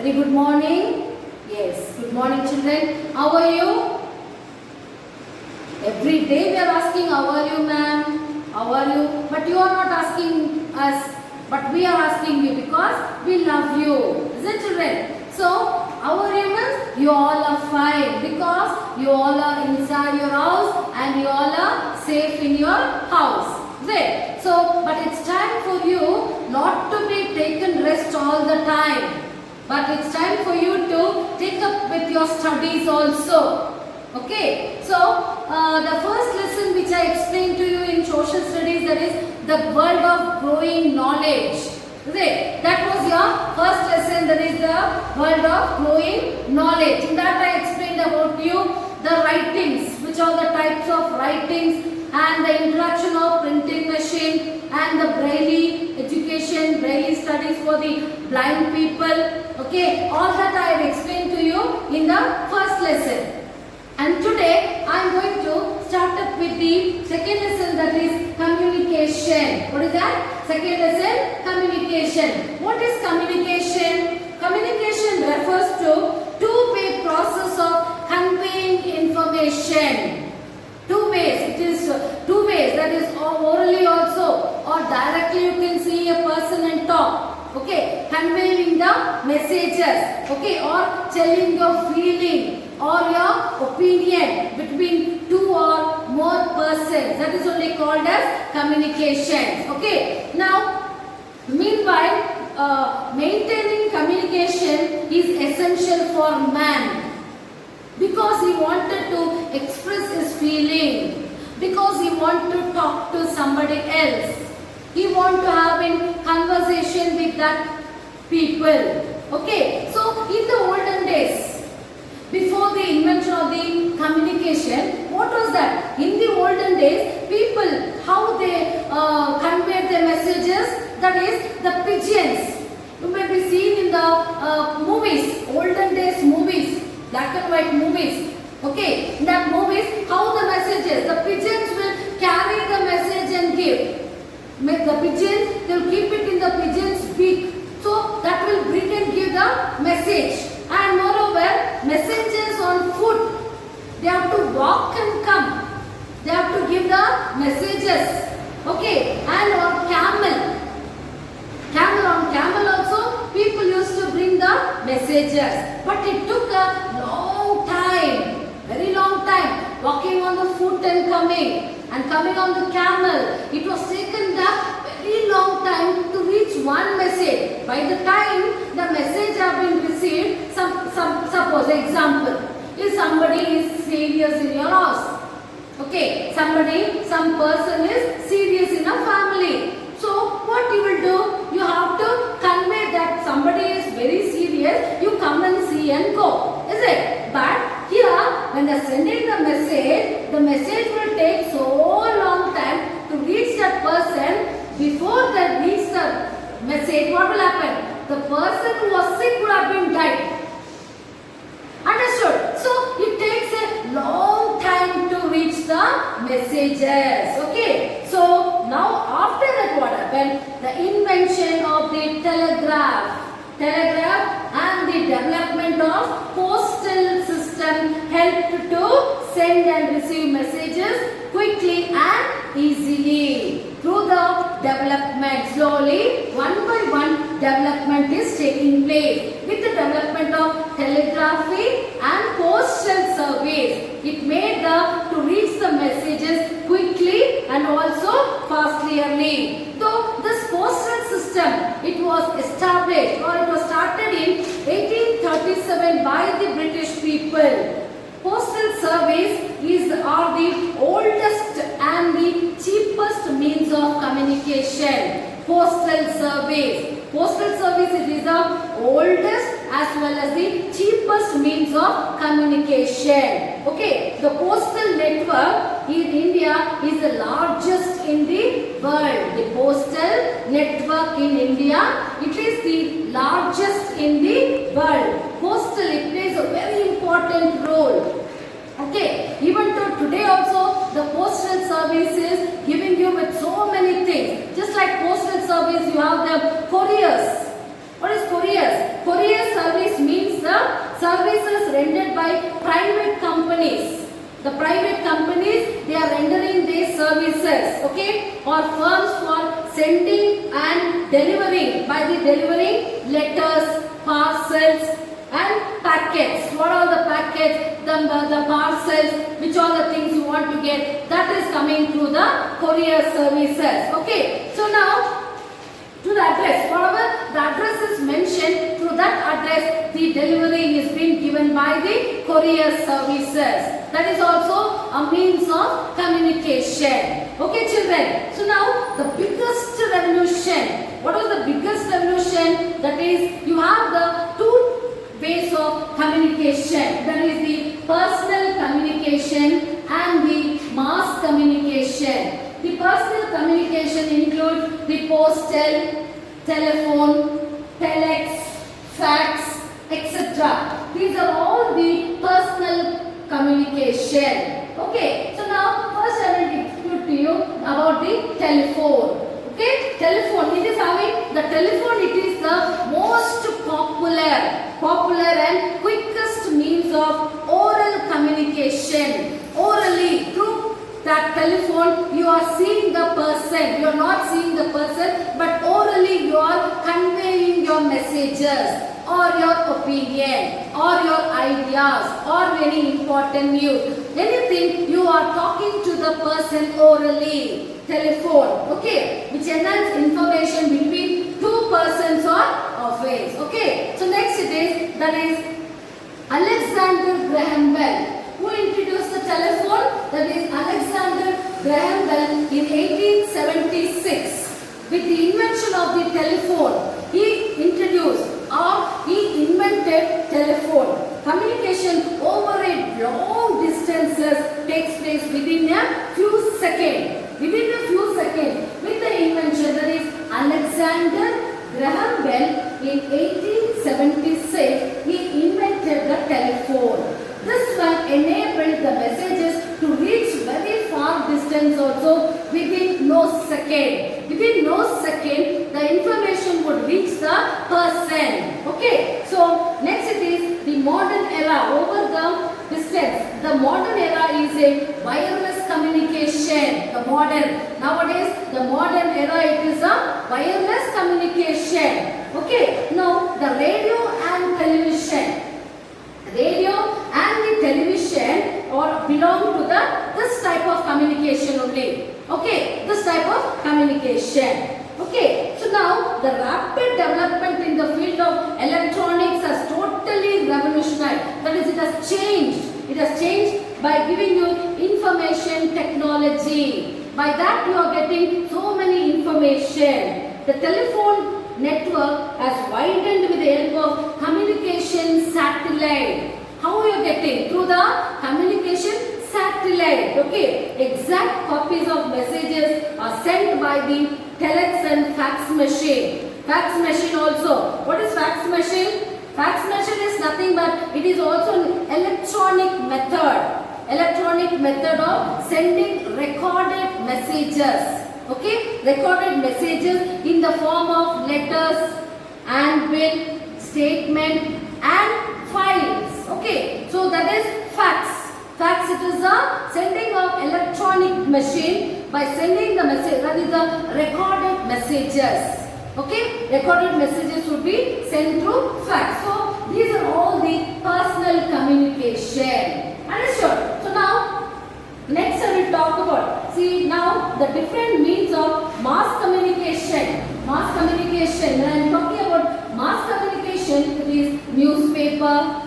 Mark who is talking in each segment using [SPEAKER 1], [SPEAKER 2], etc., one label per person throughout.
[SPEAKER 1] Very good morning. Yes, good morning children. How are you? Every day we are asking how are you ma'am? How are you? But you are not asking us. But we are asking you because we love you. Isn't it children? So, how are you means you all are fine because you all are inside your house and you all are safe in your house. Right? So, but it's time for you not to be taken rest all the time. But it's time for you to take up with your studies also. Okay. So, the first lesson which I explained to you in social studies, that is the world of growing knowledge. Right? That was your first lesson, that is the world of growing knowledge. In that I explained about you the writings, which are the types of writings, and the introduction of printing machine and the Braille education, Braille studies for the blind people. Okay, all that I have explained to you in the first lesson. And today I am going to start up with the second lesson, that is communication. What is that? Second lesson, communication. What is communication? Communication refers to two-way process of conveying information. Two ways, it is two ways, that is orally also or directly you can see a person and talk. Okay, conveying the messages, okay, or telling your feeling or your opinion between two or more persons. That is only called as communication. Okay, now meanwhile maintaining communication is essential for man. Because he wanted to express his feeling, because he wanted to talk to somebody else, he wanted to have a conversation with that people. Okay, so in the olden days, before the invention of the communication, what was that? In the olden days, people, how they conveyed their messages, that is the pigeons. You may be seen in the movies, olden days movies, black and white movies. Okay, in that movies, how the messages, the pigeons will carry the message and give. The pigeons, they will keep it in the pigeon's beak. So that will bring and give the message. And moreover, messengers on foot, they have to walk and come. They have to give the messages. Okay, and on camel. On camel also, people used to bring the messages. But it took a long time, very long time, walking on the foot and coming on the camel. It was taken the very long time to reach one message. By the time the message have been received, suppose example, if somebody is serious in your house. Okay, some person is serious in a family. So what you will do? You have to convey that somebody is very serious. You come and see and go. Is it? But here, when they are sending the message will take so long time to reach that person. Before they reach the message, what will happen? The person who was sick would have been died. Understood? So it takes a long time to reach the messages. Okay. So now after that what happened? The invention of the telegraph and the development of postal system helped to send and receive messages quickly and easily. Through the development, slowly, one by one, development is taking place. With the development of telegraphy and postal service, it made to reach the messages quickly and also fastly. So, this postal system, it was established or it was started in 1837 by the British people. Postal service are the oldest and the cheapest means of communication. Postal service. Postal service, it is the oldest as well as the cheapest means of communication. Okay, the postal network in India is the largest in the world. The postal network in India, it is the largest in the world. Postal, it plays a very important role. Okay, even to today also the postal service is giving you with so many things. Just like postal service, you have the couriers. What is couriers? Courier service services rendered by private companies. The private companies, they are rendering these services, okay, or firms for sending and delivering, by the delivering letters, parcels and packets. What are the packets, the parcels, which are the things you want to get, that is coming through the courier services, okay. So now, to the address, whatever the address is mentioned, through that address the delivery is being given by the courier services. That is also a means of communication. Okay children, so now the biggest revolution. What was the biggest revolution? That is, you have the two ways of communication. That is the personal communication and the mass communication. The personal communication includes the postal, telephone, telex, fax, etc. These are all the personal communication. Okay, so now first I will explain to you about the telephone. Okay, telephone, it is having the telephone, it is the most popular and quickest means of oral communication. Orally, through that telephone, you are seeing the person. You are not seeing the person, but orally you are conveying your messages or your opinion or your ideas or any important news. Anything, you are talking to the person orally. Telephone, okay, which enhances information between two persons or office. Okay, so next it is, that is Alexander Graham Bell. Who introduced the telephone? That is Alexander Graham Bell in 1876. With the invention of the telephone, he introduced or he invented telephone. Communication over a long distances takes place within a few seconds. Within a few seconds, with the invention, that is Alexander Graham Bell in 1876, he invented the telephone. This one enabled the messages to reach very far distance also within no second. Within no second, the information would reach the person. Okay, so next it is the modern era over the distance. The modern era is a wireless communication. Nowadays, the modern era, it is a wireless communication. Okay, now the radio and television. Radio and the television or belong to this type of communication only. Okay, this type of communication. Okay, so now the rapid development in the field of electronics has totally revolutionized. That is, it has changed. It has changed by giving you information technology. By that you are getting so many information. The telephone network has widened with the help of communication satellite. How are you getting? Through the communication satellite. Okay, exact copies of messages are sent by the telex and fax machine. Fax machine also. What is fax machine? Fax machine is nothing but it is also an electronic method. Electronic method of sending recorded messages. Okay, recorded messages in the form of letters, handbill, statement and files. Okay, so that is fax. Fax, it is a sending of electronic machine by sending the message, that is the recorded messages. Okay, recorded messages would be sent through fax. So these are all the personal communication. Understood? So now next I will talk about, see now the different means of mass communication. Mass communication, when I am talking about mass communication, it is newspaper,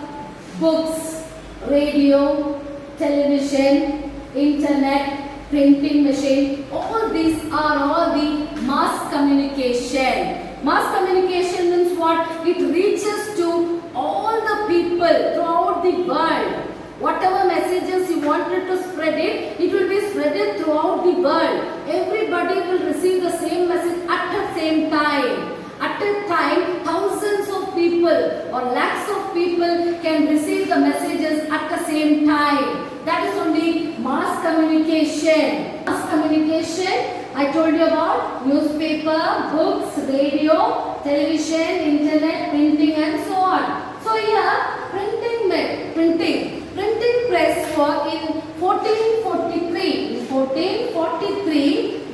[SPEAKER 1] books, radio, television, internet, printing machine. All these are all the mass communication. Mass communication means what? It reaches to all the people throughout the world. Whatever messages you wanted to spread it will be spread throughout the world. Everybody will receive the same message at the same time. At a time, thousands of people or lakhs of people can receive the messages at the same time. That is only mass communication. Mass communication, I told you about newspaper, books, radio, television, internet, printing and so on. So here, printing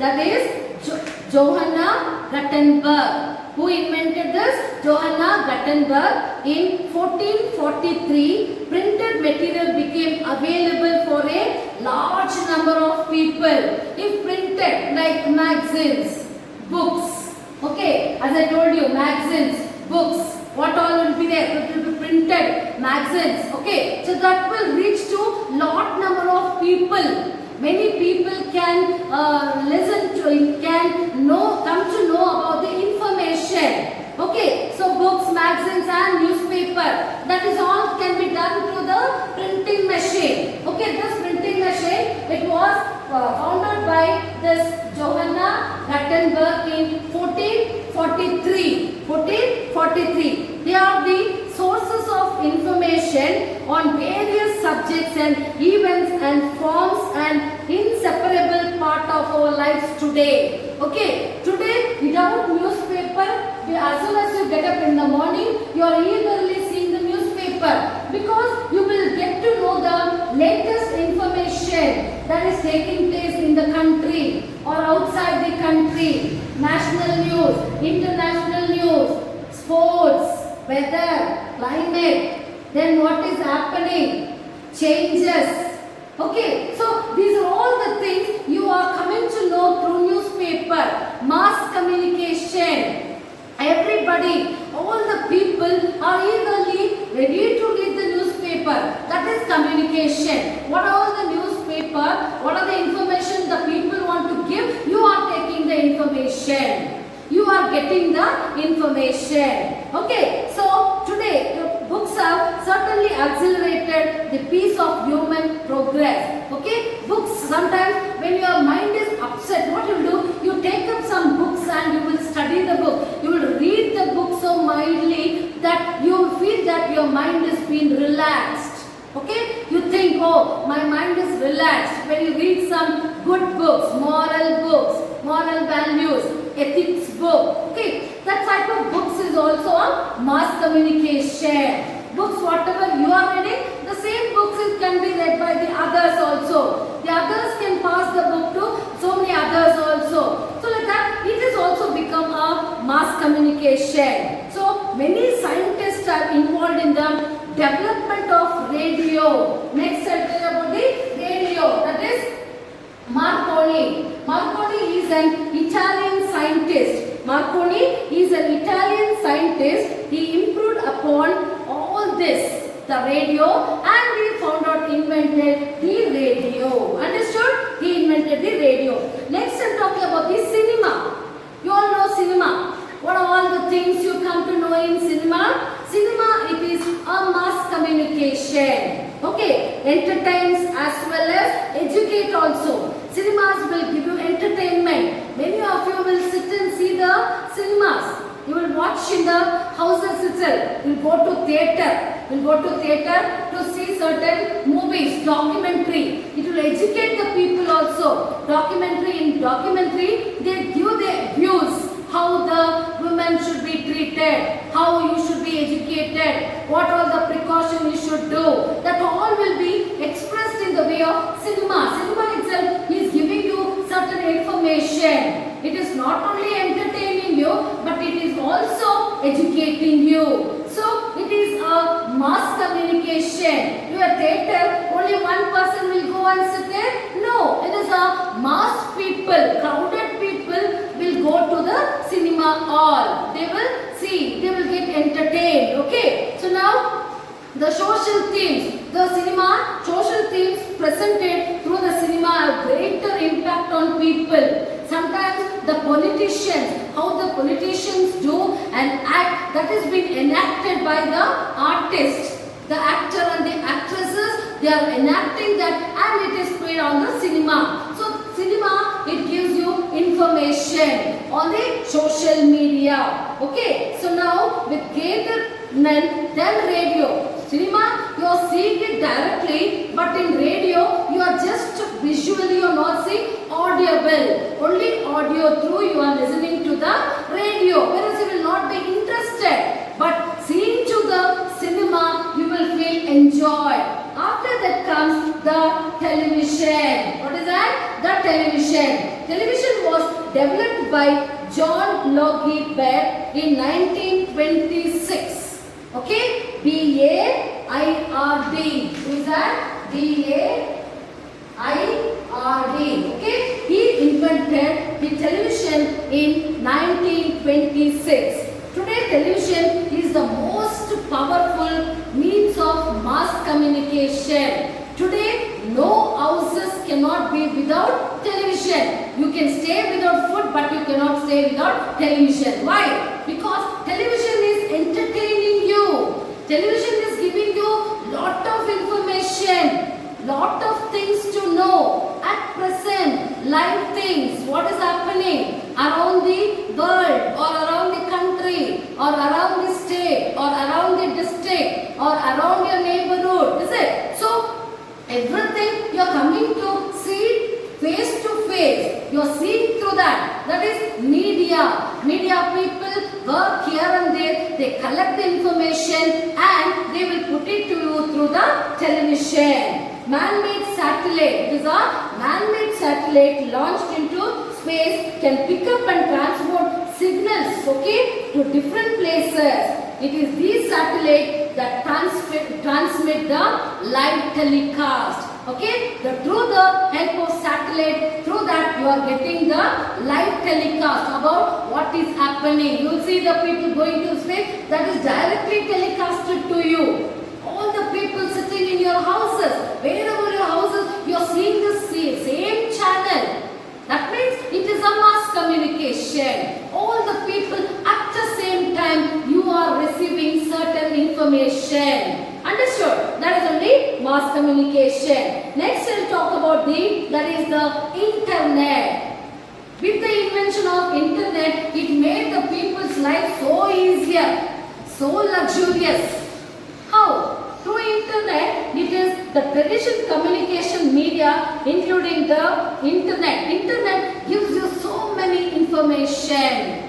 [SPEAKER 1] That is Johanna Gutenberg. Who invented this? Johanna Gutenberg. In 1443, printed material became available for a large number of people. If printed like magazines, books, okay, as I told you, magazines, books, what all will be there? It will be printed, magazines, okay. So that will reach to lot number of people. Many people can listen to it, can know, come to know about the information. Okay, so books, magazines and newspaper, that is all can be done through the printing machine. Okay, this printing machine, it was founded by this Johanna Gutenberg in 1443. 1443. They are the sources of information on various subjects and events and forms an inseparable part of our lives today. Okay, today without newspaper, as soon as you get up in the morning, you are eagerly seeing the newspaper because you will get to know the latest information that is taking place in the country or outside the country. National news, international news, sports, weather, climate, then what is happening, changes. Okay, so these are all the things you are coming to know through newspaper, mass communication. Everybody, all the people are eagerly ready to read the newspaper. That is communication. What are the newspaper? What are the information the people want to give? You are taking the information. You are getting the information. Okay, so today books have certainly accelerated the pace of human progress. Okay, books, sometimes when your mind is upset, what you do? You take up some books and you will study the book. You will read the book so mildly that you will feel that your mind is being relaxed. Okay, you think, oh, my mind is relaxed. When you read some good books, moral values, ethics book, okay, that type of books is also a mass communication. Books, whatever you are reading, the same books can be read by the others also. The others can pass the book to so many others also. So like that, it has also become a mass communication. So many scientists are involved in the development of radio. Next, I'll tell you about the radio. That is Marconi. Marconi is an Italian scientist. Marconi is an Italian scientist. He improved upon all this, the radio, and he found out, invented the radio. Understood? He invented the radio. Next, I'm talking about the cinema. You all know cinema. What are all the things you come to know in cinema? Cinema, it is a mass communication. Okay, entertains as well as educate also. Cinemas will give you entertainment. Many of you will sit and see the cinemas. You will watch in the houses itself. You will go to theatre. You will go to theatre to see certain movies, documentary. It will educate the people also. In documentary, they give their views. How the women should be treated, how you should be educated, what all the precautions you should do. That all will be expressed in the way of cinema. Cinema itself is giving you certain information. It is not only entertaining you, but it is also educating you. So it is a mass communication. Your theatre, only one person will go and sit there. No, it is a mass people, crowded people will go to the cinema hall. They will see, they will get entertained. Okay, so now the social themes, the cinema social themes presented through the cinema have greater impact on people. Sometimes the politicians, how the politicians do and act, that is being enacted by the artists. The actor and the actresses, they are enacting that and it is played on the cinema. So cinema, it gives you information on the social media. Okay, so now with greater then radio. Cinema, you are seeing it directly, but in radio, you are just visually, you are not seeing audible. Only audio through you are listening to the radio, whereas you will not be interested. But seeing to the cinema, you will feel enjoy. After that comes the television. What is that? The television. Television was developed by John Logie Baird in 1926. Okay, B-A-I-R-D. Who is that? B-A-I-R-D. Okay, he invented the television in 1926. Today, television is the most powerful means of mass communication. Today, no houses cannot be without television. You can stay without food, but you cannot stay without television. Why? Because television is entertaining you. Television is giving you lot of information, lot of things to know. At present, live things, what is happening around the world or around the country or around the state or around the district or around your neighborhood, is it? So, everything you are coming to see face to face. You are seeing through that. That is media. Media people work here and there. They collect the information and they will put it to you through the television. Man-made satellite. It is a man-made satellite launched into space, can pick up and transport signals, okay, to different places. It is these satellites that transmit the live telecast. Okay, through the help of satellite, through that you are getting the live telecast about what is happening. You will see the people going to space, that is directly telecasted to you. All the people sitting in your houses, wherever your houses, you are seeing the same channel. That means it is a mass communication. All the people at the same time you are receiving certain information. Understood? That is only mass communication. Next we will talk about the internet. With the invention of internet, it made the people's life so easier, so luxurious. How? Through internet, it is the traditional communication media, including the internet. Internet gives you so many information.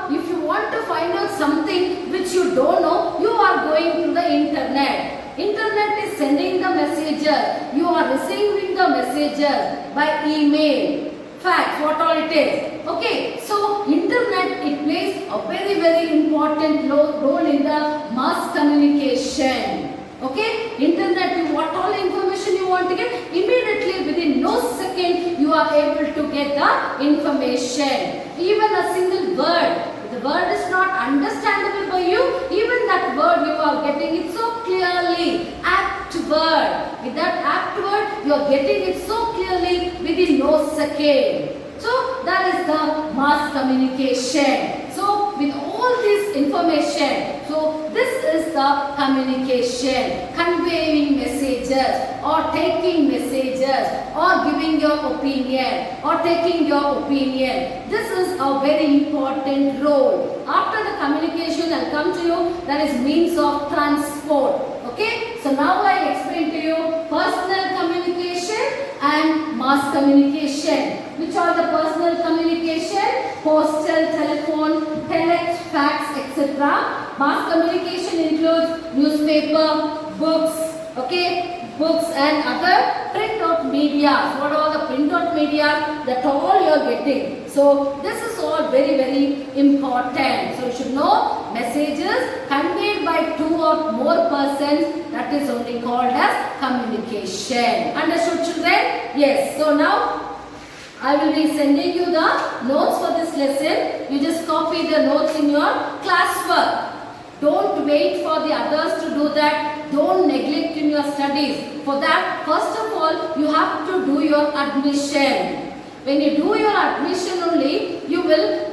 [SPEAKER 1] If you want to find out something which you don't know, you are going to the internet. Internet is sending the messages. You are receiving the messages by email, fax, what all it is. Okay, so internet, it plays a very, very important role in the mass communication. Okay, internet, what all information you want to get, immediately within no second you are able to get the information. Even a single word, the word is not understandable by you, even that word you are getting it so clearly. Apt word, with that apt word you are getting it so clearly within no second. So that is the mass communication. So with all this information, so this is the communication, conveying messages or taking messages or giving your opinion or taking your opinion. This is a very important role. After the communication, I will come to you, that is means of transport. Okay, so now I explain to you personal communication and mass communication. Which are the personal communication? Postal, telephone, telex, fax, etc. Mass communication includes newspaper, books, okay, books and other print-out media. What are the print-out media? That all you are getting. So this is all very, very important. So you should know messages conveyed by two or more persons, that is only called as communication. Understood, children? Yes. So now I will be sending you the notes for this lesson. You just copy the notes in your classwork. Don't wait for the others to do that. Don't neglect in your studies. For that, first of all, you have to do your admission. When you do your admission only, you will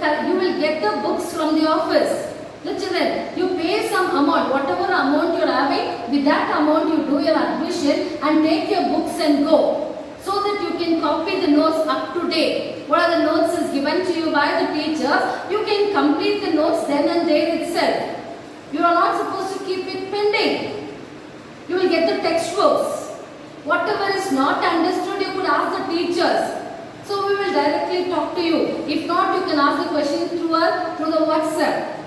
[SPEAKER 1] get the books from the office. Children, you pay some amount, whatever amount you are having, with that amount you do your admission and take your books and go. So that you can copy the notes up to date. What are the notes is given to you by the teachers, you can complete the notes then and there itself. You are not supposed to keep it pending. You will get the textbooks. Whatever is not understood, you could ask the teachers. So we will directly talk to you. If not, you can ask the questions through the WhatsApp.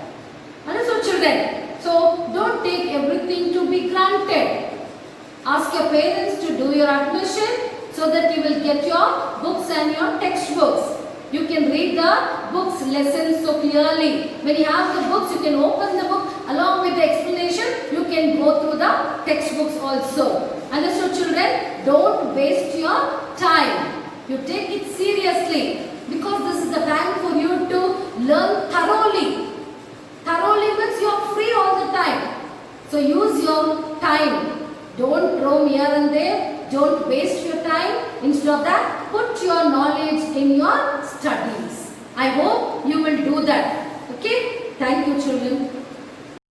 [SPEAKER 1] Understood, children? So don't take everything to be granted. Ask your parents to do your admission so that you will get your books and your textbooks. You can read the books lessons so clearly. When you have the books, you can open the book along with the explanation. You can go through the textbooks also. Understood, children? Don't waste your time. You take it seriously because this is the time for you to learn thoroughly. Thoroughly means you are free all the time. So use your time. Don't roam here and there. Don't waste your time. Instead of that, put your knowledge in your studies. I hope you will do that. Okay? Thank you, children.